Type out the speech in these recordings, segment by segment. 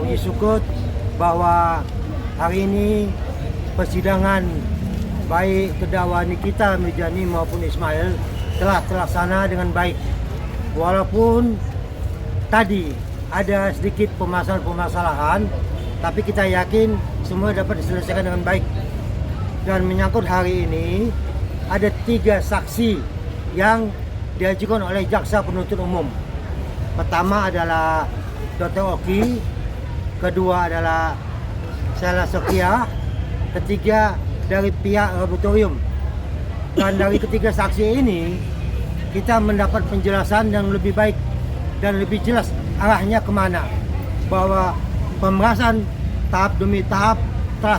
kami syukur bahwa hari ini persidangan baik terdakwa Nikita Mirzani maupun Ismail telah terlaksana dengan baik. Walaupun tadi ada sedikit permasalahan, tapi kita yakin semua dapat diselesaikan dengan baik. Dan menyangkut hari ini, ada 3 saksi yang diajukan oleh jaksa penuntut umum. Pertama adalah Dr. Oki, kedua adalah Sheila Sofia, ketiga dari pihak laboratorium. Dan dari ketiga saksi ini, kita mendapat penjelasan yang lebih baik dan lebih jelas arahnya kemana. Bahwa pemerasan tahap demi tahap telah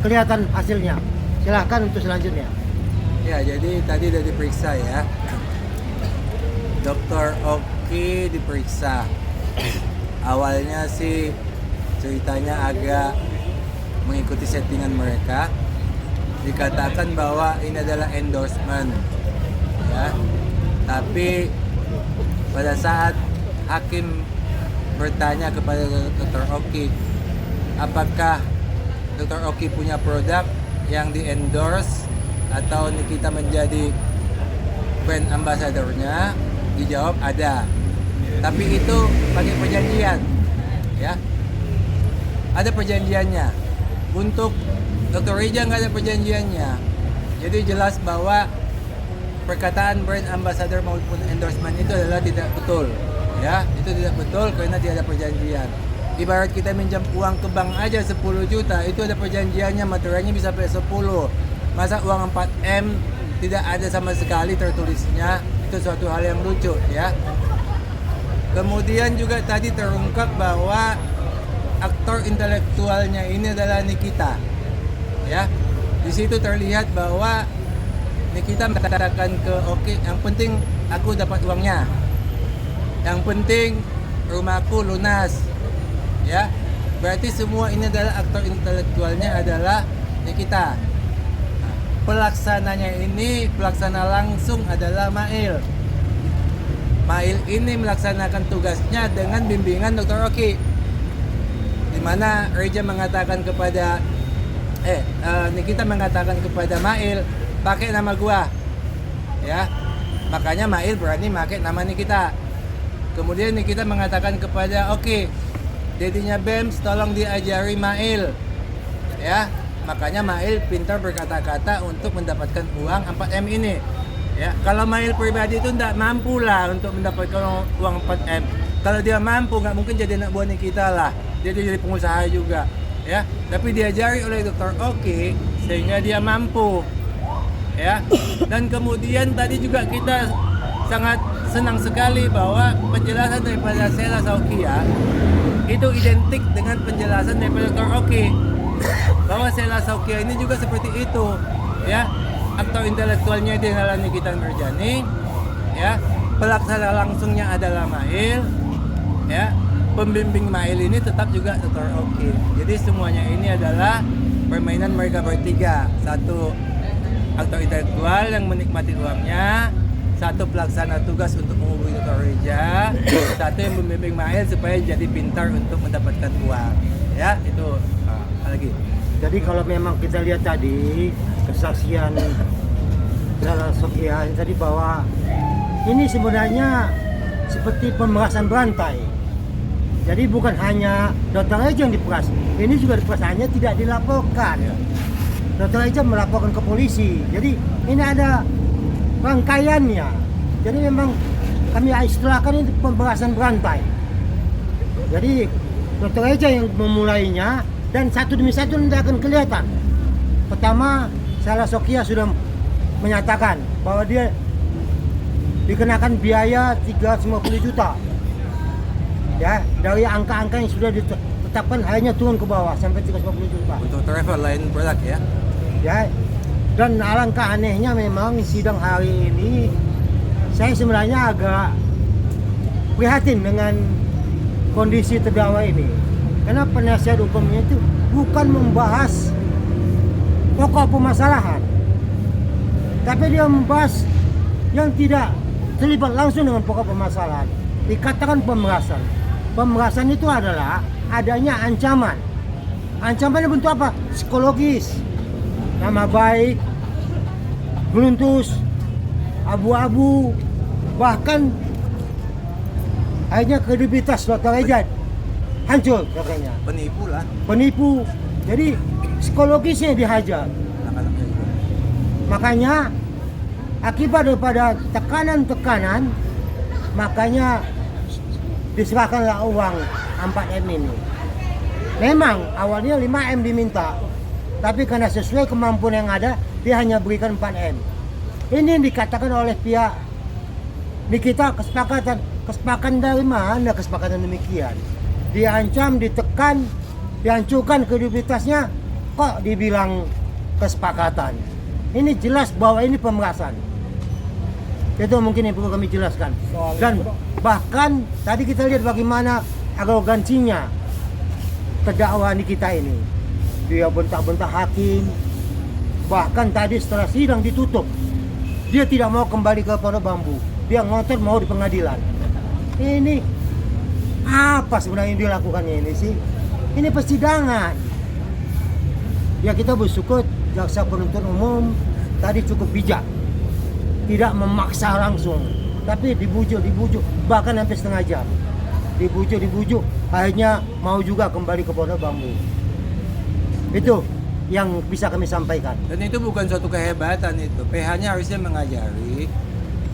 kelihatan hasilnya. Silahkan untuk selanjutnya. Ya, jadi tadi udah diperiksa ya. Dr. Oki diperiksa. Awalnya sih ceritanya agak mengikuti settingan mereka. Dikatakan bahwa ini adalah endorsement. Ya. Tapi pada saat hakim bertanya kepada Dr. Oki, apakah Dr. Oki punya produk yang di-endorse atau Nikita menjadi brand ambassador-nya, dijawab ada. Tapi itu pakai perjanjian, ya. Ada perjanjiannya. Untuk Dr. Reja nggak ada perjanjiannya. Jadi jelas bahwa perkataan brand ambassador maupun endorsement itu adalah tidak betul, ya. Itu tidak betul karena tidak ada perjanjian. Ibarat kita minjam uang ke bank aja 10 juta, itu ada perjanjiannya, materialnya bisa sampai 10. Masa uang 4M tidak ada sama sekali tertulisnya, itu suatu hal yang lucu, ya. Kemudian juga tadi terungkap bahwa aktor intelektualnya ini adalah Nikita, ya. Di situ terlihat bahwa Nikita mengatakan ke Oki, yang penting aku dapat uangnya, yang penting rumahku lunas, ya. Berarti semua ini adalah aktor intelektualnya adalah Nikita. Pelaksana langsung adalah Mail. Mail ini melaksanakan tugasnya dengan bimbingan Dr. Oki, di mana Reja mengatakan kepada Nikita mengatakan kepada Mail, pakai nama gua, ya. Makanya Mail berani pakai nama Nikita. Kemudian Nikita mengatakan kepada Oki, dedinya Bems tolong diajari Mail, ya. Makanya Mail pintar berkata-kata untuk mendapatkan uang 4M ini, ya. Kalau Mail pribadi itu tidak mampu lah untuk mendapatkan uang 4M. Kalau dia mampu, nggak mungkin jadi anak buah Nikita lah. Dia jadi pengusaha juga, ya. Tapi diajari oleh Dr. Oki sehingga dia mampu, ya. Dan kemudian tadi juga kita sangat senang sekali bahwa penjelasan daripada Sheila Sofia itu identik dengan penjelasan daripada Dr. Oki, bahwa Sheila Sofia ini juga seperti itu, ya. Aktor intelektualnya dia adalah Nikita Mirzani, ya. Pelaksana langsungnya adalah Mail, ya. Pembimbing Mail ini tetap juga Dr. Oki. Jadi semuanya ini adalah permainan mereka bertiga. Satu aktor intelektual yang menikmati uangnya, satu pelaksana tugas untuk menghubungi Dr. Reja, satu yang membimbing Mail supaya jadi pintar untuk mendapatkan uang, ya. Itu lagi. Jadi kalau memang kita lihat tadi kesaksian Sheila Sofia tadi bahwa ini sebenarnya seperti pemerasan berantai. Jadi bukan hanya Dr. Reja yang diperas, ini juga diperas, hanya tidak dilaporkan. Dr. Reja melaporkan ke polisi. Jadi ini ada rangkaiannya. Jadi memang kami istilahkan ini pemerasan berantai. Jadi Dr. Reja yang memulainya, dan satu demi satu nanti akan kelihatan. Pertama, Sheila Sofia sudah menyatakan bahwa dia dikenakan biaya 350 juta. Ya, dari angka-angka yang sudah ditetapkan hanya turun ke bawah sampai 350 juta. Untuk travel lain produk, ya. Ya. Dan alangkah anehnya memang sidang hari ini saya sebenarnya agak prihatin dengan kondisi terdakwa ini. Karena penasihat hukumnya itu bukan membahas pokok permasalahan, tapi dia membahas yang tidak terlibat langsung dengan pokok permasalahan. Dikatakan pemerasan. Pemerasan itu adalah adanya ancaman. Ancaman bentuk apa? Psikologis, nama baik, beruntus, abu-abu, bahkan akhirnya kredibilitas Dr. Reza hancur katanya. Penipu lah Penipu. Jadi psikologisnya dihajar. anak-anaknya itu. Makanya akibat daripada tekanan-tekanan, makanya diserahkanlah uang 4M ini. Memang awalnya 5M diminta, tapi karena sesuai kemampuan yang ada, dia hanya berikan 4M. Ini yang dikatakan oleh pihak di kita kesepakatan dari mana kesepakatan demikian? Diancam, ditekan, dihancurkan kredibilitasnya, kok dibilang kesepakatan? Ini jelas bahwa ini pemerasan. Itu mungkin yang perlu kami jelaskan. Dan bahkan tadi kita lihat bagaimana arogansinya terdakwa kita ini. Dia bentak-bentak hakim. Bahkan tadi setelah sidang ditutup, dia tidak mau kembali ke Pondok Bambu. Dia ngotot mau di pengadilan. Ini apa sebenarnya yang dilakukannya ini sih? Ini persidangan. Ya kita bersyukur jaksa penuntut umum tadi cukup bijak. Tidak memaksa langsung, tapi dibujuk, bahkan sampai setengah jam. Dibujuk, akhirnya mau juga kembali ke Pondok Bambu. Itu yang bisa kami sampaikan. Dan itu bukan suatu kehebatan itu. PH-nya harusnya mengajari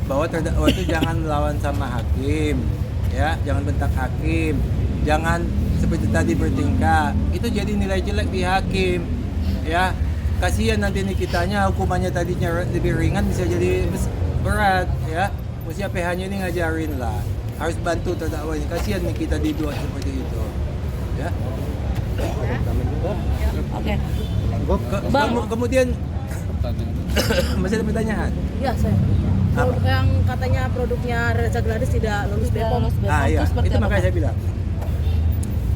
bahwa terdakwa itu jangan melawan sama hakim, ya, jangan bentak hakim, jangan seperti tadi bertingkah. Itu jadi nilai jelek di hakim, ya. Kasihan nanti Nikitanya hukumannya tadinya lebih ringan bisa jadi berat, ya. Mestinya PH-nya ini ngajarin lah. Harus bantu terdakwa ini. Kasihan Nikita dibuat seperti itu, ya. Oke. Kemudian masih ada pertanyaan? Ya, saya. Yang katanya produknya Reza Gladys tidak lulus BPOM. Iya, seperti itu apa, makanya Pak? saya bilang.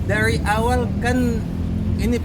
Dari awal kan ini